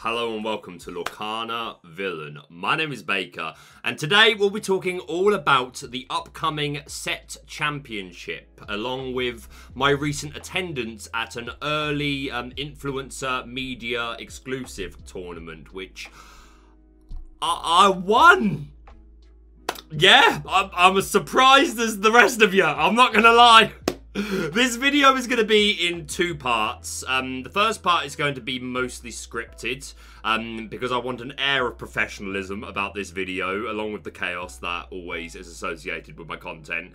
Hello and welcome to Lorcana Villain. My name is Baker, and today we'll be talking all about the upcoming Set Championship, along with my recent attendance at an early influencer media exclusive tournament, which I won! Yeah, I'm as surprised as the rest of you, I'm not gonna lie. This video is going to be in two parts. The first part is going to be mostly scripted, because I want an air of professionalism about this video, along with the chaos that always is associated with my content.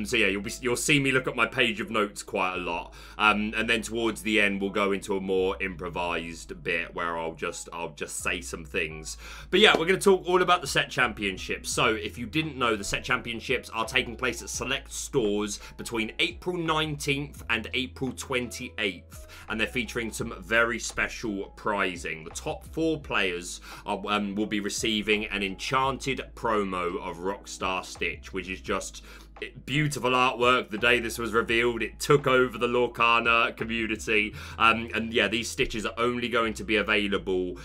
So yeah, you'll see me look at my page of notes quite a lot, and then towards the end we'll go into a more improvised bit where I'll just say some things. But yeah, we're going to talk all about the Set Championships. So if you didn't know, the Set Championships are taking place at select stores between April 19th and April 28th, and they're featuring some very special prizing. The top 4 players will be receiving an enchanted promo of Rockstar Stitch, which is just beautiful artwork. The day this was revealed, it took over the Lorcana community, and yeah, these stitches are only going to be available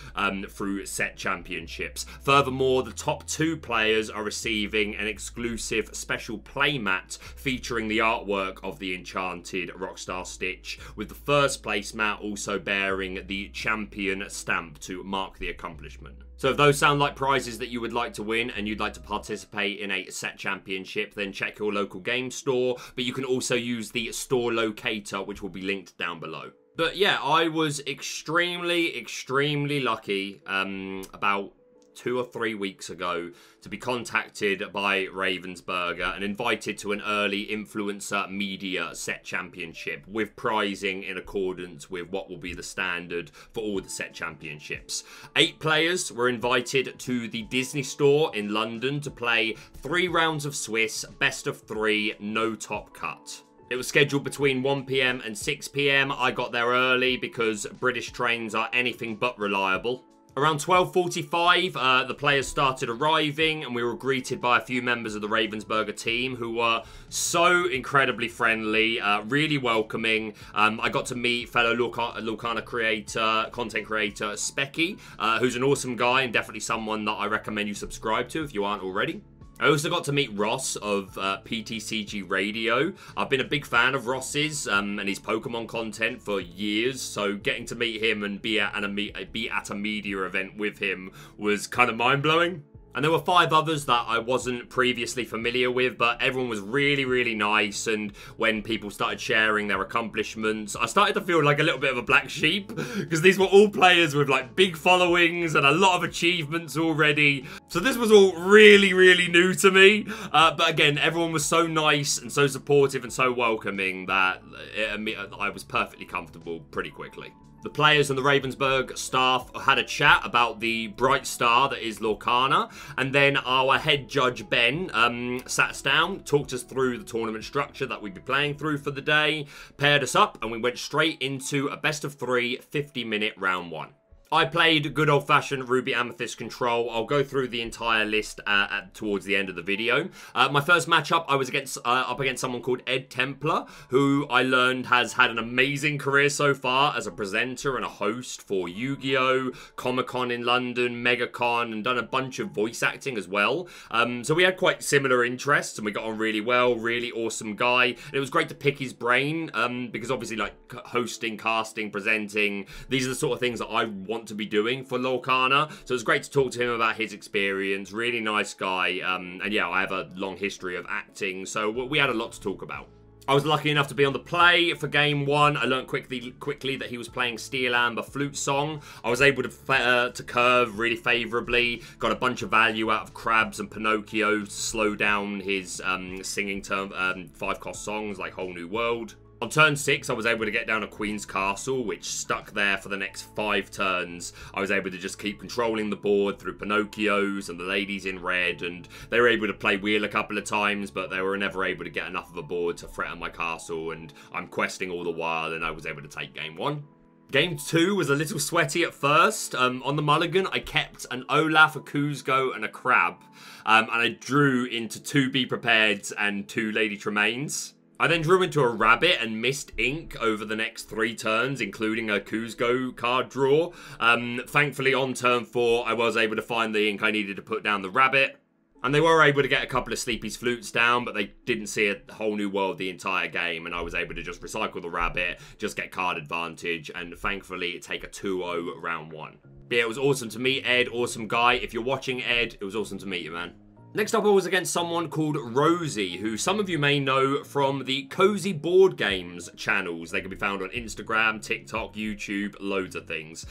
through Set Championships. Furthermore, the top 2 players are receiving an exclusive special playmat featuring the artwork of the enchanted Rockstar Stitch, with the first place mat also bearing the champion stamp to mark the accomplishment. So if those sound like prizes that you would like to win and you'd like to participate in a Set Championship, then check your local game store, but you can also use the store locator, which will be linked down below. But yeah, I was extremely lucky about 2 or 3 weeks ago to be contacted by Ravensburger and invited to an early influencer media Set Championship with prizing in accordance with what will be the standard for all the Set Championships. 8 players were invited to the Disney store in London to play 3 rounds of Swiss, best of 3, no top cut. It was scheduled between 1 PM and 6 PM. I got there early because British trains are anything but reliable. Around 12:45, the players started arriving, and we were greeted by a few members of the Ravensburger team who were so incredibly friendly, really welcoming. I got to meet fellow Lorcana content creator, Specky, who's an awesome guy and definitely someone that I recommend you subscribe to if you aren't already. I also got to meet Ross of PTCG Radio. I've been a big fan of Ross's and his Pokemon content for years, so getting to meet him and be at a media event with him was kind of mind-blowing. And there were 5 others that I wasn't previously familiar with, but everyone was really nice, and when people started sharing their accomplishments, I started to feel like a little bit of a black sheep, because these were all players with like big followings and a lot of achievements already. So this was all really new to me, but again, everyone was so nice and so supportive and so welcoming that I was perfectly comfortable pretty quickly. The players and the Ravensburg staff had a chat about the bright star that is Lorcana, and then our head judge Ben sat us down, talked us through the tournament structure that we'd be playing through for the day, paired us up, and we went straight into a best of 3 50-minute round 1. I played good old-fashioned Ruby Amethyst Control. I'll go through the entire list towards the end of the video. My first matchup, I was up against someone called Ed Templar, who I learned has had an amazing career so far as a presenter and a host for Yu-Gi-Oh!, Comic-Con in London, MegaCon, and done a bunch of voice acting as well. So we had quite similar interests, and we got on really well. Really awesome guy. And it was great to pick his brain, because obviously, like, hosting, casting, presenting, these are the sort of things that I want to be doing for Lorcana, so it was great to talk to him about his experience. Really nice guy, and yeah, I have a long history of acting, so we had a lot to talk about. I was lucky enough to be on the play for game 1. I learned quickly that he was playing Steel Amber Flute Song. I was able to curve really favourably, got a bunch of value out of Krabs and Pinocchio to slow down his singing 5-cost songs like Whole New World. On turn 6, I was able to get down a Queen's Castle, which stuck there for the next 5 turns. I was able to just keep controlling the board through Pinocchios and the ladies in red, and they were able to play wheel a couple of times, but they were never able to get enough of a board to threaten my castle, and I'm questing all the while, and I was able to take game 1. Game 2 was a little sweaty at first. On the mulligan, I kept an Olaf, a Kuzco, and a Crab, and I drew into 2 Be Prepared and 2 Lady Tremaines. I then drew into a rabbit and missed ink over the next 3 turns, including a Kuzco card draw. Thankfully, on turn 4, I was able to find the ink I needed to put down the rabbit. And they were able to get a couple of Sleepy's Flutes down, but they didn't see a whole new world the entire game, and I was able to just recycle the rabbit, just get card advantage, and thankfully take a 2-0 round 1. But yeah, it was awesome to meet Ed, awesome guy. If you're watching Ed, it was awesome to meet you, man. Next up, I was against someone called Rosie, who some of you may know from the Cozy Board Games channels. They can be found on Instagram, TikTok, YouTube, loads of things.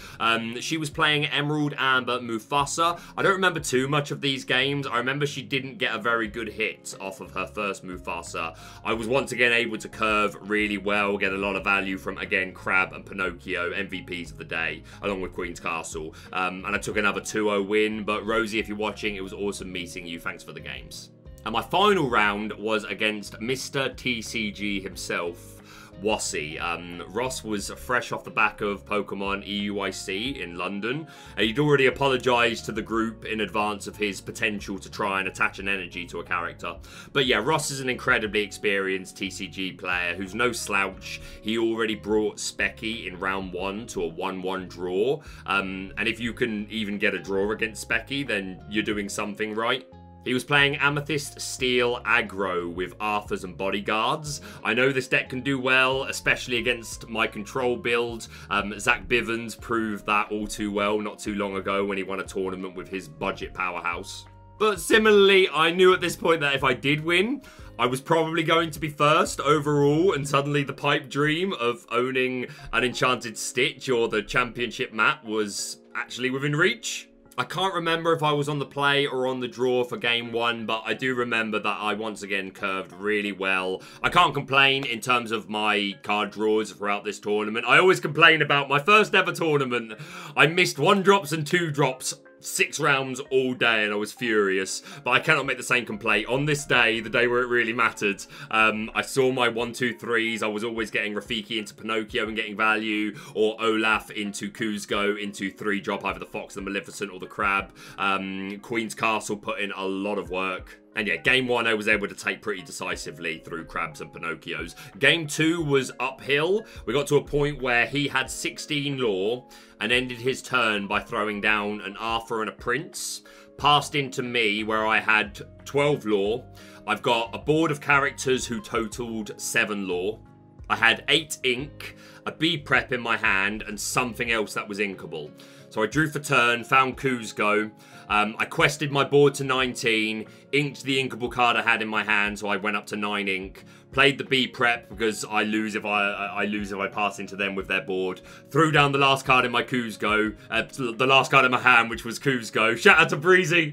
She was playing Emerald Amber Mufasa. I don't remember too much of these games. I remember she didn't get a very good hit off of her first Mufasa. I was once again able to curve really well, get a lot of value from, again, Crab and Pinocchio, MVPs of the day, along with Queen's Castle. And I took another 2-0 win. But Rosie, if you're watching, it was awesome meeting you. Thanks for the games. And my final round was against Mr. TCG himself, Wossie. Ross was fresh off the back of Pokemon EUIC in London. He'd already apologised to the group in advance of his potential to try and attach an energy to a character. But yeah, Ross is an incredibly experienced TCG player who's no slouch. He already brought Specky in round 1 to a 1-1 draw. And if you can even get a draw against Specky, then you're doing something right. He was playing Amethyst Steel aggro with Arthurs and Bodyguards. I know this deck can do well, especially against my control build. Zach Bivens proved that all too well not too long ago when he won a tournament with his budget powerhouse. But similarly, I knew at this point that if I did win, I was probably going to be first overall, and suddenly the pipe dream of owning an Enchanted Stitch or the championship map was actually within reach. I can't remember if I was on the play or on the draw for game 1, but I do remember that I once again curved really well. I can't complain in terms of my card draws throughout this tournament. I always complain about my first ever tournament. I missed 1-drops and 2-drops 6 rounds all day, and I was furious, but I cannot make the same complaint. On this day, the day where it really mattered, I saw my 1-2-3s. I was always getting Rafiki into Pinocchio and getting value, or Olaf into Kuzco into 3-drop, either the Fox, the Maleficent, or the Crab. Queen's Castle put in a lot of work. And yeah, game 1 I was able to take pretty decisively through Crabs and Pinocchios. Game 2 was uphill. We got to a point where he had 16 lore and ended his turn by throwing down an Arthur and a Prince. Passed into me where I had 12 lore. I've got a board of characters who totaled 7 lore. I had 8 ink, a B prep in my hand, and something else that was inkable. So I drew for turn, found Kuzco. I quested my board to 19, inked the inkable card I had in my hand, so I went up to 9 ink. Played the B prep because I lose if I pass into them with their board. Threw down the last card in my Kuzco, the last card in my hand, which was Kuzco. Shout out to Breezy.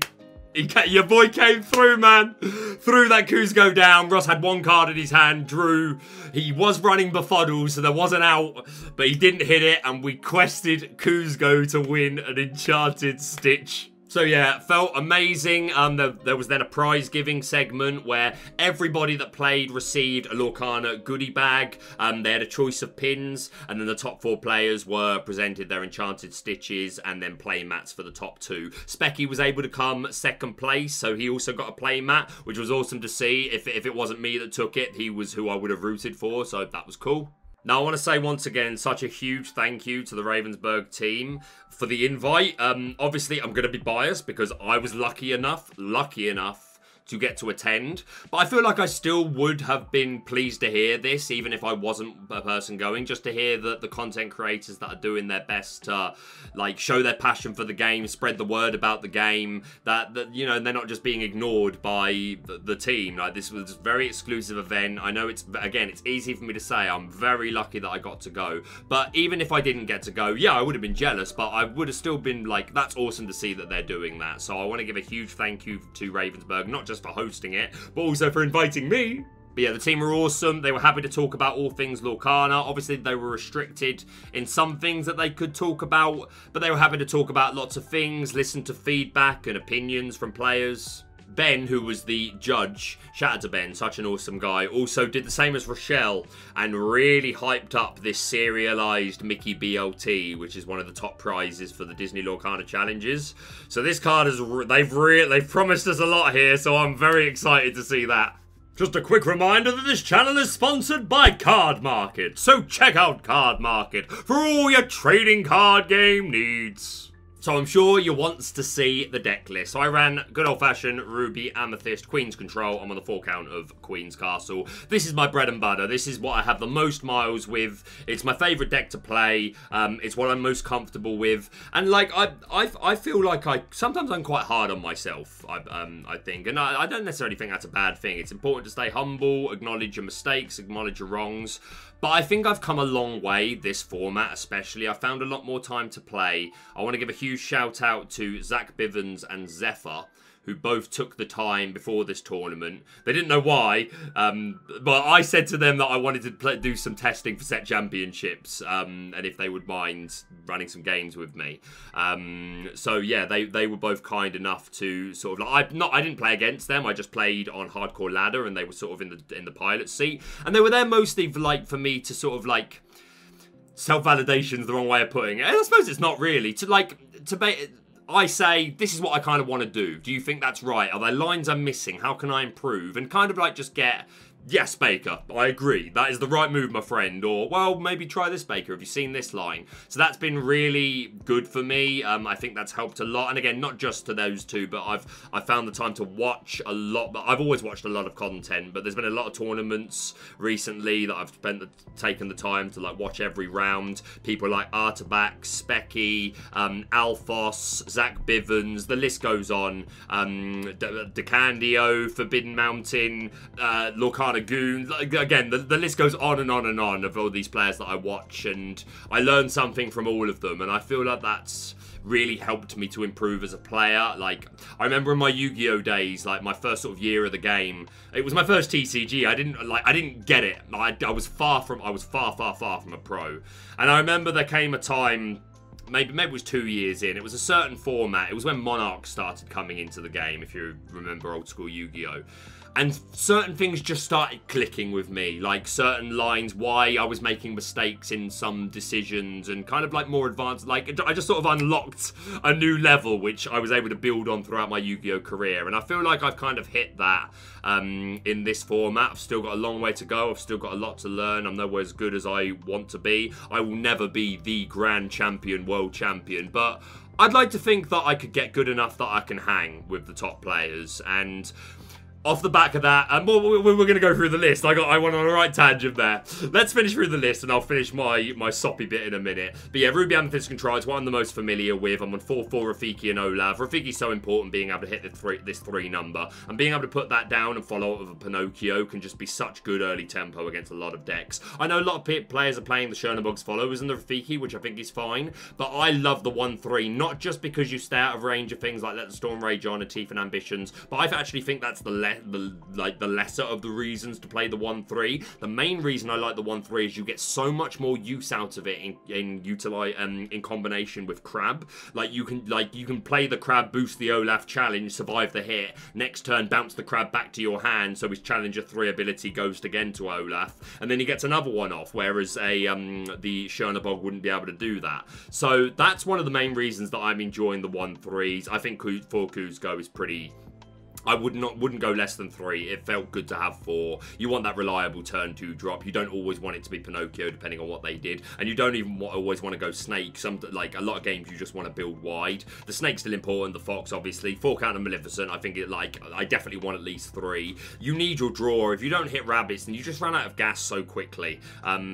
Your boy came through, man. Threw that Kuzco down. Ross had 1 card in his hand. Drew. He was running Befuddle, so there was an out, but he didn't hit it, and we quested Kuzco to win an Enchanted Stitch. So yeah, felt amazing. There was then a prize giving segment where everybody that played received a Lorcana goodie bag. They had a choice of pins, and then the top 4 players were presented their Enchanted Stitches and then play mats for the top 2. Specky was able to come 2nd place, so he also got a play mat, which was awesome to see. If it wasn't me that took it, he was who I would have rooted for, so that was cool. Now, I want to say once again, such a huge thank you to the Ravensburg team for the invite. Obviously, I'm going to be biased because I was lucky enough to get to attend. But I feel like I still would have been pleased to hear this, even if I wasn't a person going, just to hear that the content creators that are doing their best to, like, show their passion for the game, spread the word about the game, that you know, they're not just being ignored by the team. Like, this was a very exclusive event. I know it's easy for me to say. I'm very lucky that I got to go. But even if I didn't get to go, yeah, I would have been jealous, but I would have still been like, that's awesome to see that they're doing that. So I want to give a huge thank you to Ravensburg, not just for hosting it, but also for inviting me. But yeah, the team were awesome. They were happy to talk about all things Lorcana. Obviously, they were restricted in some things that they could talk about, but they were happy to talk about lots of things, listen to feedback and opinions from players. Ben, who was the judge, shout out to Ben, such an awesome guy, also did the same as Rochelle and really hyped up this serialized Mickey BLT, which is one of the top prizes for the Disney Lorcana challenges. So this card is, they've promised us a lot here, so I'm very excited to see that. Just a quick reminder that this channel is sponsored by Card Market, so check out Card Market for all your trading card game needs. So I'm sure you wants to see the deck list. So I ran good old-fashioned Ruby, Amethyst, Queen's Control. I'm on the 4 count of Queen's Castle. This is my bread and butter. This is what I have the most miles with. It's my favourite deck to play. It's what I'm most comfortable with. And like I feel like sometimes I'm quite hard on myself. I think, and I don't necessarily think that's a bad thing. It's important to stay humble, acknowledge your mistakes, acknowledge your wrongs. But I think I've come a long way, this format especially. I found a lot more time to play. I want to give a huge shout out to Zach Bivens and Zephyr, who both took the time before this tournament. They didn't know why, but I said to them that I wanted to do some testing for set championships, and if they would mind running some games with me. So yeah, they were both kind enough to sort of like, I didn't play against them. I just played on Hardcore Ladder, and they were sort of in the pilot seat, and they were there mostly for me to sort of like self-validation is the wrong way of putting it. And I suppose it's not really I say, this is what I kind of want to do. Do you think that's right? Are there lines I'm missing? How can I improve? And kind of like just get, yes, Baker, I agree. That is the right move, my friend. Or, well, maybe try this, Baker. Have you seen this line? So that's been really good for me. I think that's helped a lot. And again, not just to those two, but I've found the time to watch a lot. But I've always watched a lot of content, but there's been a lot of tournaments recently that I've taken the time to like watch every round. People like Artabax, Specky, Alphos, Zach Bivens, the list goes on. DeCandio, Forbidden Mountain, Lorcana Goon. Again, the list goes on and on and on of all these players that I watch, and I learn something from all of them, and I feel like that's really helped me to improve as a player. Like, I remember in my Yu-Gi-Oh days, like my first sort of year of the game, it was my first TCG. I didn't get it. I was far from a pro. And I remember there came a time, maybe it was 2 years in, it was a certain format. It was when Monarch started coming into the game, if you remember old school Yu-Gi-Oh. And certain things just started clicking with me, like certain lines, why I was making mistakes in some decisions, and kind of like more advanced, like I just sort of unlocked a new level, which I was able to build on throughout my Yu-Gi-Oh career. And I feel like I've kind of hit that in this format. I've still got a long way to go. I've still got a lot to learn. I'm nowhere as good as I want to be. I will never be the grand champion, world champion, but I'd like to think that I could get good enough that I can hang with the top players. And off the back of that, we're going to go through the list. I went on a right tangent there. Let's finish through the list, and I'll finish my soppy bit in a minute. But yeah, Ruby, Amethyst, Control is what I'm the most familiar with. I'm on 4-4 Rafiki and Olaf. Rafiki's so important, being able to hit this 3 number. And being able to put that down and follow up with a Pinocchio can just be such good early tempo against a lot of decks. I know a lot of players are playing the Chernobog's followers and the Rafiki, which I think is fine. But I love the 1-3, not just because you stay out of range of things like Let the Storm Rage On and Teeth and Ambitions, but I actually think that's the lesser of the reasons to play the 1-3. The main reason I like the 1-3 is you get so much more use out of it in combination with Crab. Like you can play the Crab, boost the Olaf, challenge, survive the hit. Next turn, bounce the Crab back to your hand, so his Challenger 3 ability goes again to Olaf, and then he gets another one off. Whereas the Chernobog wouldn't be able to do that. So that's one of the main reasons that I'm enjoying the 1-3s. I think 4 Kuzco is pretty. I wouldn't go less than 3. It felt good to have 4. You want that reliable turn 2 drop. You don't always want it to be Pinocchio, depending on what they did, and you don't even always want to go Snake. Like a lot of games, you just want to build wide. The Snake's still important. The Fox, obviously. 4 count and Maleficent. I think I definitely want at least 3. You need your draw. If you don't hit rabbits, then you just run out of gas so quickly.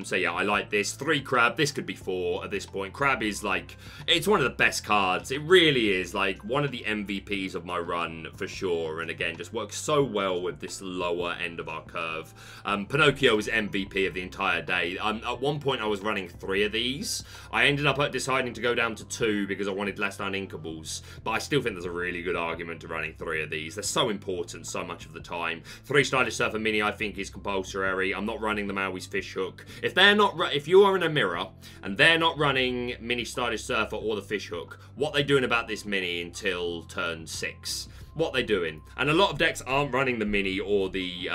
So yeah, I like this 3 Crab. This could be 4 at this point. Crab is like, it's one of the best cards. It really is like one of the MVPs of my run for sure. And again, just works so well with this lower end of our curve. Pinocchio is MVP of the entire day. At one point I was running 3 of these. I ended up deciding to go down to 2 because I wanted less uninkables, but I still think there's a really good argument to running 3 of these. They're so important so much of the time. 3 Stylish Surfer Mini I think is compulsory. I'm not running the Maui's Fish Hook. If you are in a mirror and they're not running Mini Stylish Surfer or the Fish Hook, what are they doing about this mini until turn 6? what they're doing. And a lot of decks aren't running the mini or the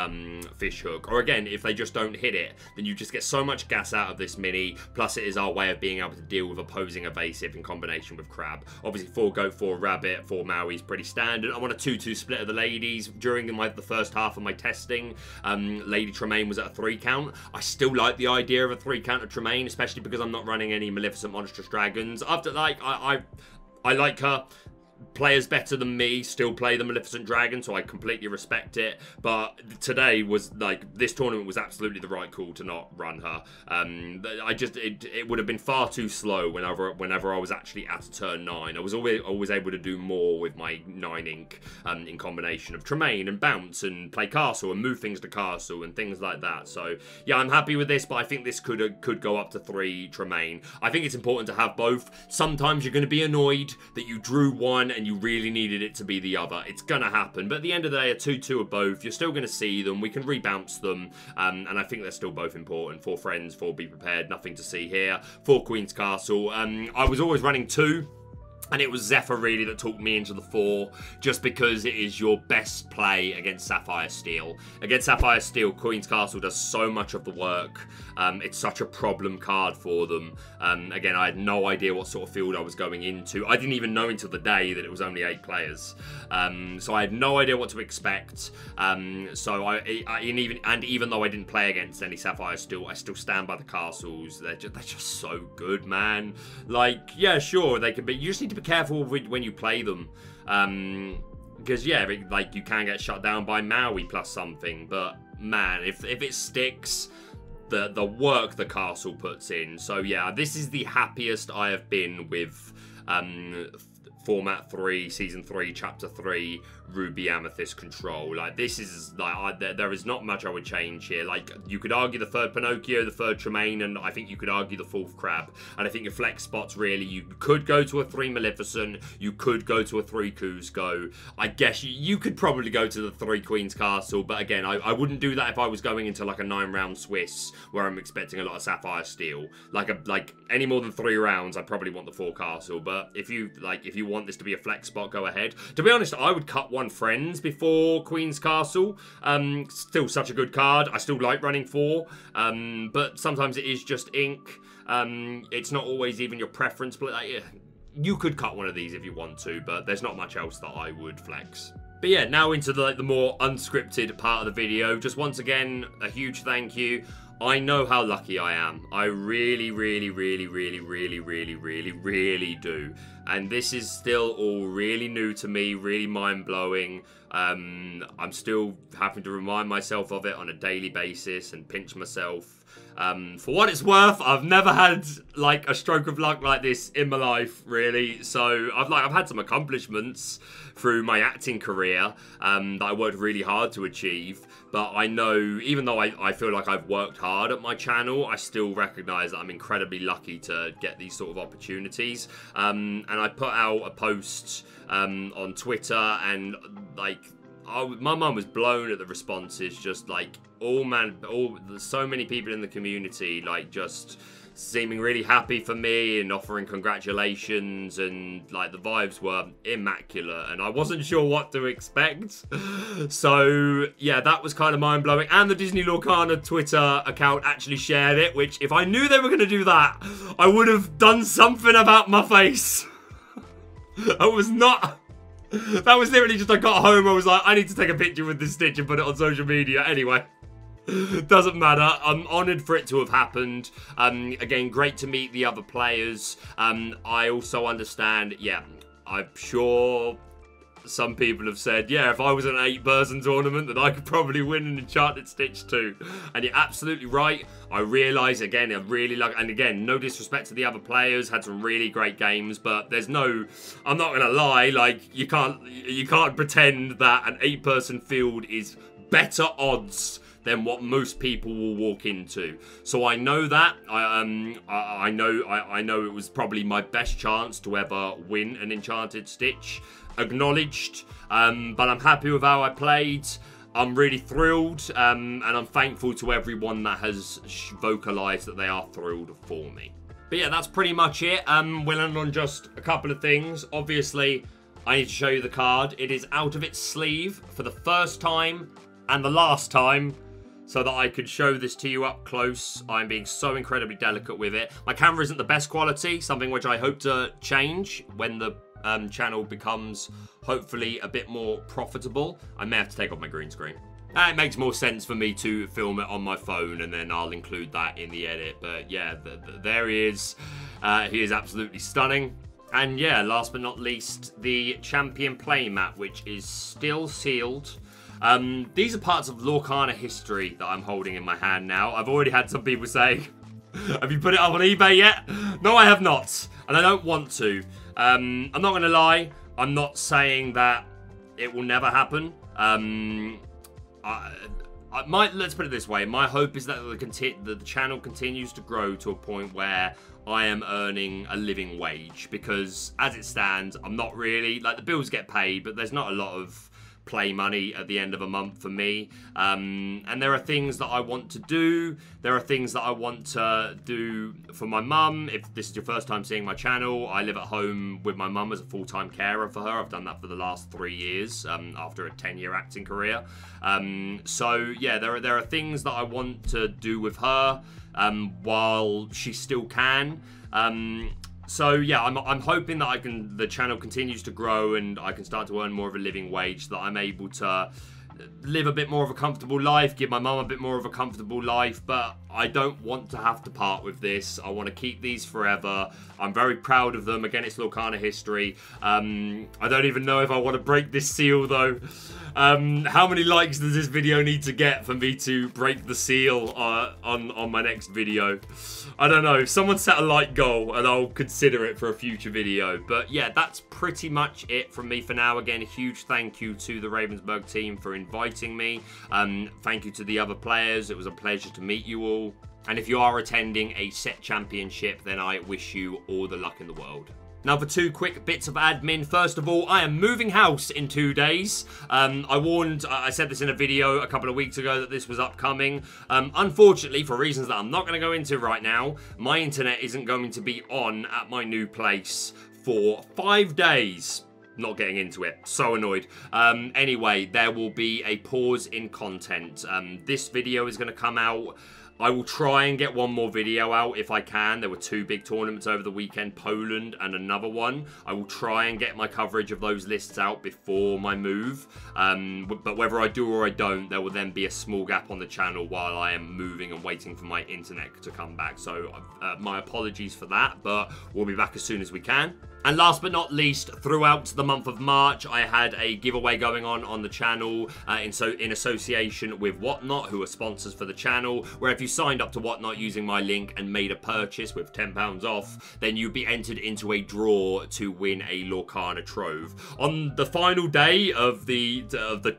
fish hook. Or again, if they just don't hit it, then you just get so much gas out of this mini. Plus, it is our way of being able to deal with opposing evasive in combination with crab. Obviously, 4 goat, 4 rabbit, 4 Maui is pretty standard. I want a 2-2 split of the ladies. During the first half of my testing, Lady Tremaine was at a 3 count. I still like the idea of a 3 count of Tremaine, especially because I'm not running any Maleficent Monstrous Dragons. After, like, I like her. Players better than me still play the Maleficent Dragon, so I completely respect it. But today was like, this tournament was absolutely the right call to not run her. It would have been far too slow whenever I was actually at a turn 9. I was always able to do more with my 9 ink in combination of Tremaine and bounce and play castle and move things to castle and things like that. So yeah, I'm happy with this, but I think this could go up to 3 Tremaine. I think it's important to have both. Sometimes you're going to be annoyed that you drew one and you really needed it to be the other. It's gonna happen, but at the end of the day, a 2-2 of both, you're still gonna see them. We can rebounce them, and I think they're still both important. 4 friends, 4 be prepared, nothing to see here. 4 Queen's Castle. I was always running 2. And it was Zephyr really that talked me into the 4, just because it is your best play against Sapphire Steel. Against Sapphire Steel, Queen's Castle does so much of the work. It's such a problem card for them. Again, I had no idea what sort of field I was going into. I didn't even know until the day that it was only 8 players. So I had no idea what to expect. Even though I didn't play against any Sapphire Steel, I still stand by the castles. They're just so good, man. Like, yeah, sure, they can be. You just need to be careful when you play them, because yeah, like you can get shut down by Maui plus something. But man, if it sticks, the work the castle puts in. So yeah, this is the happiest I have been with Format 3, Season 3, Chapter 3, Ruby Amethyst Control. Like, this is, like, there is not much I would change here. Like, you could argue the 3rd Pinocchio, the 3rd Tremaine, and I think you could argue the 4th Crab. And I think your flex spots, really, you could go to a 3 Maleficent, you could go to a 3 Kuzco. I guess you could probably go to the 3 Queen's Castle, but again, I wouldn't do that if I was going into, like, a 9-round Swiss, where I'm expecting a lot of Sapphire Steel. Like, any more than 3 rounds, I'd probably want the 4 Castle, but if you want this to be a flex spot, go ahead. To be honest, I would cut 1 Friends before Queen's Castle. Still such a good card. I still like running 4, but sometimes it is just ink. It's not always even your preference, but like, you could cut one of these if you want to, but there's not much else that I would flex. But yeah, now into the more unscripted part of the video. Just once again, a huge thank you. I know how lucky I am. I really, really, really, really, really, really, really, really do. And this is still all really new to me, really mind-blowing. I'm still having to remind myself of it on a daily basis and pinch myself. For what it's worth, I've never had like a stroke of luck like this in my life, really. So I've had some accomplishments through my acting career that I worked really hard to achieve. But I know, even though I feel like I've worked hard at my channel, I still recognise that I'm incredibly lucky to get these sort of opportunities. And I put out a post on Twitter, and like, my mum was blown at the responses. Just like, so many people in the community, like, just seeming really happy for me and offering congratulations, and like the vibes were immaculate, and I wasn't sure what to expect. So yeah, that was kind of mind-blowing. And the Disney Lorcana Twitter account actually shared it, which if I knew they were going to do that, I would have done something about my face. I was not... That was literally just, I got home, I was like, I need to take a picture with this stitch and put it on social media. Anyway, doesn't matter. I'm honoured for it to have happened. Again, great to meet the other players. I also understand, yeah, I'm sure some people have said, yeah, if I was an 8-person tournament, then I could probably win an Enchanted Stitch too. And you're absolutely right. I realise, again, I really like, and again, no disrespect to the other players, had some really great games, but there's no, I'm not gonna lie, like, you can't pretend that an 8-person field is better odds than what most people will walk into. So I know that. I know it was probably my best chance to ever win an Enchanted Stitch. Acknowledged, but I'm happy with how I played. I'm really thrilled, and I'm thankful to everyone that has vocalised that they are thrilled for me. But yeah, that's pretty much it. We'll end on just a couple of things. Obviously, I need to show you the card. It is out of its sleeve for the first time and the last time, so that I could show this to you up close. I'm being so incredibly delicate with it. My camera isn't the best quality, something which I hope to change when the channel becomes hopefully a bit more profitable. I may have to take off my green screen. It makes more sense for me to film it on my phone, and then I'll include that in the edit. But yeah, there he is. He is absolutely stunning. And yeah, last but not least, the Champion playmat, which is still sealed. These are parts of Lorcana history that I'm holding in my hand now. I've already had some people say, have you put it up on eBay yet? No, I have not. And I don't want to. I'm not going to lie. I'm not saying that it will never happen. Let's put it this way. My hope is that the channel continues to grow to a point where I am earning a living wage. Because as it stands, I'm not really... Like, the bills get paid, but there's not a lot of play money at the end of a month for me. And there are things that I want to do. There are things that I want to do for my mum. If this is your first time seeing my channel, I live at home with my mum as a full-time carer for her. I've done that for the last 3 years after a 10-year acting career. So yeah, there are things that I want to do with her while she still can. So yeah, I'm hoping that the channel continues to grow and I can start to earn more of a living wage, so that I'm able to live a bit more of a comfortable life, give my mum a bit more of a comfortable life, but I don't want to have to part with this. I want to keep these forever. I'm very proud of them. Again, it's Lorcana history. I don't even know if I want to break this seal though. How many likes does this video need to get for me to break the seal on my next video? I don't know. Someone set a like goal and I'll consider it for a future video. But yeah, that's pretty much it from me for now. Again, a huge thank you to the Ravensburg team for inviting me. Thank you to the other players. It was a pleasure to meet you all. And if you are attending a set championship, then I wish you all the luck in the world. Now for 2 quick bits of admin. First of all, I am moving house in 2 days. I said this in a video a couple of weeks ago that this was upcoming. Unfortunately, for reasons that I'm not going to go into right now, my internet isn't going to be on at my new place for 5 days. Not getting into it. So annoyed. Anyway, there will be a pause in content. This video is going to come out. I will try and get one more video out if I can. There were 2 big tournaments over the weekend, Poland and another one. I will try and get my coverage of those lists out before my move. But whether I do or I don't, there will then be a small gap on the channel while I am moving and waiting for my internet to come back. So my apologies for that, but we'll be back as soon as we can. And last but not least, throughout the month of March, I had a giveaway going on the channel in association with Whatnot, who are sponsors for the channel, where if you signed up to Whatnot using my link and made a purchase with £10 off, then you'd be entered into a draw to win a Lorcana Trove. On the final day of the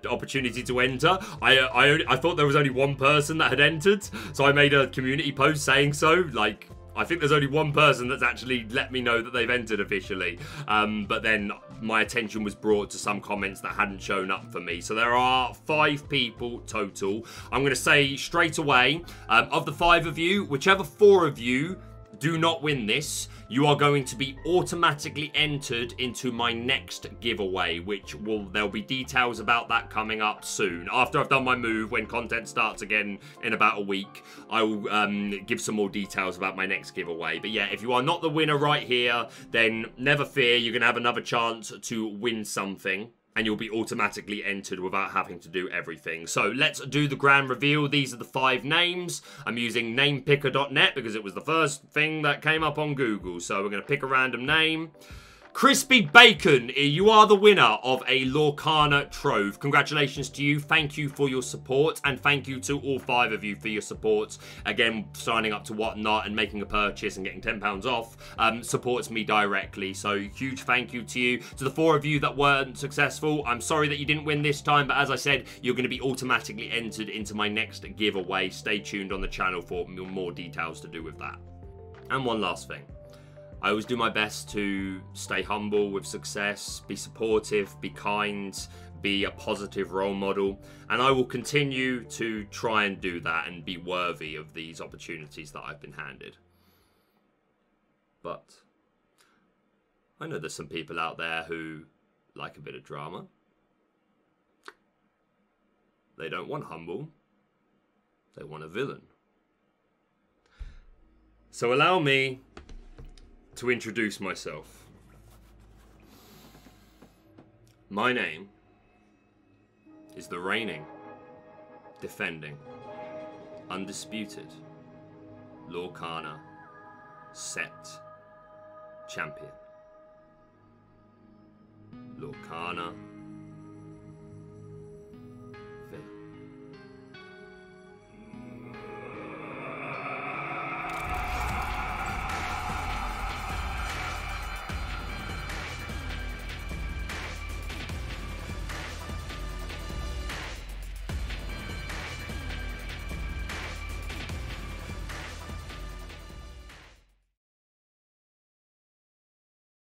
opportunity to enter, I thought there was only one person that had entered, so I made a community post saying so, like... I think there's only one person that's actually let me know that they've entered officially. But then my attention was brought to some comments that hadn't shown up for me. So there are 5 people total. I'm going to say straight away, of the 5 of you, whichever 4 of you do not win this, you are going to be automatically entered into my next giveaway, there'll be details about that coming up soon. After I've done my move, when content starts again in about a week, I will give some more details about my next giveaway. But yeah, if you are not the winner right here, then never fear, you're going to have another chance to win something. And you'll be automatically entered without having to do everything. So let's do the grand reveal. These are the 5 names. I'm using namepicker.net because it was the first thing that came up on Google. So we're going to pick a random name. Crispy Bacon, you are the winner of a Lorcana Trove. Congratulations to you. Thank you for your support. And thank you to all 5 of you for your support. Again, signing up to Whatnot and making a purchase and getting £10 off supports me directly. So huge thank you to you. To the 4 of you that weren't successful, I'm sorry that you didn't win this time. But as I said, you're going to be automatically entered into my next giveaway. Stay tuned on the channel for more details to do with that. And one last thing. I always do my best to stay humble with success, be supportive, be kind, be a positive role model, and I will continue to try and do that and be worthy of these opportunities that I've been handed. But I know there's some people out there who like a bit of drama. They don't want humble. They want a villain. So allow me to introduce myself. My name is the reigning, defending, undisputed Lorcana Set Champion. Lorcana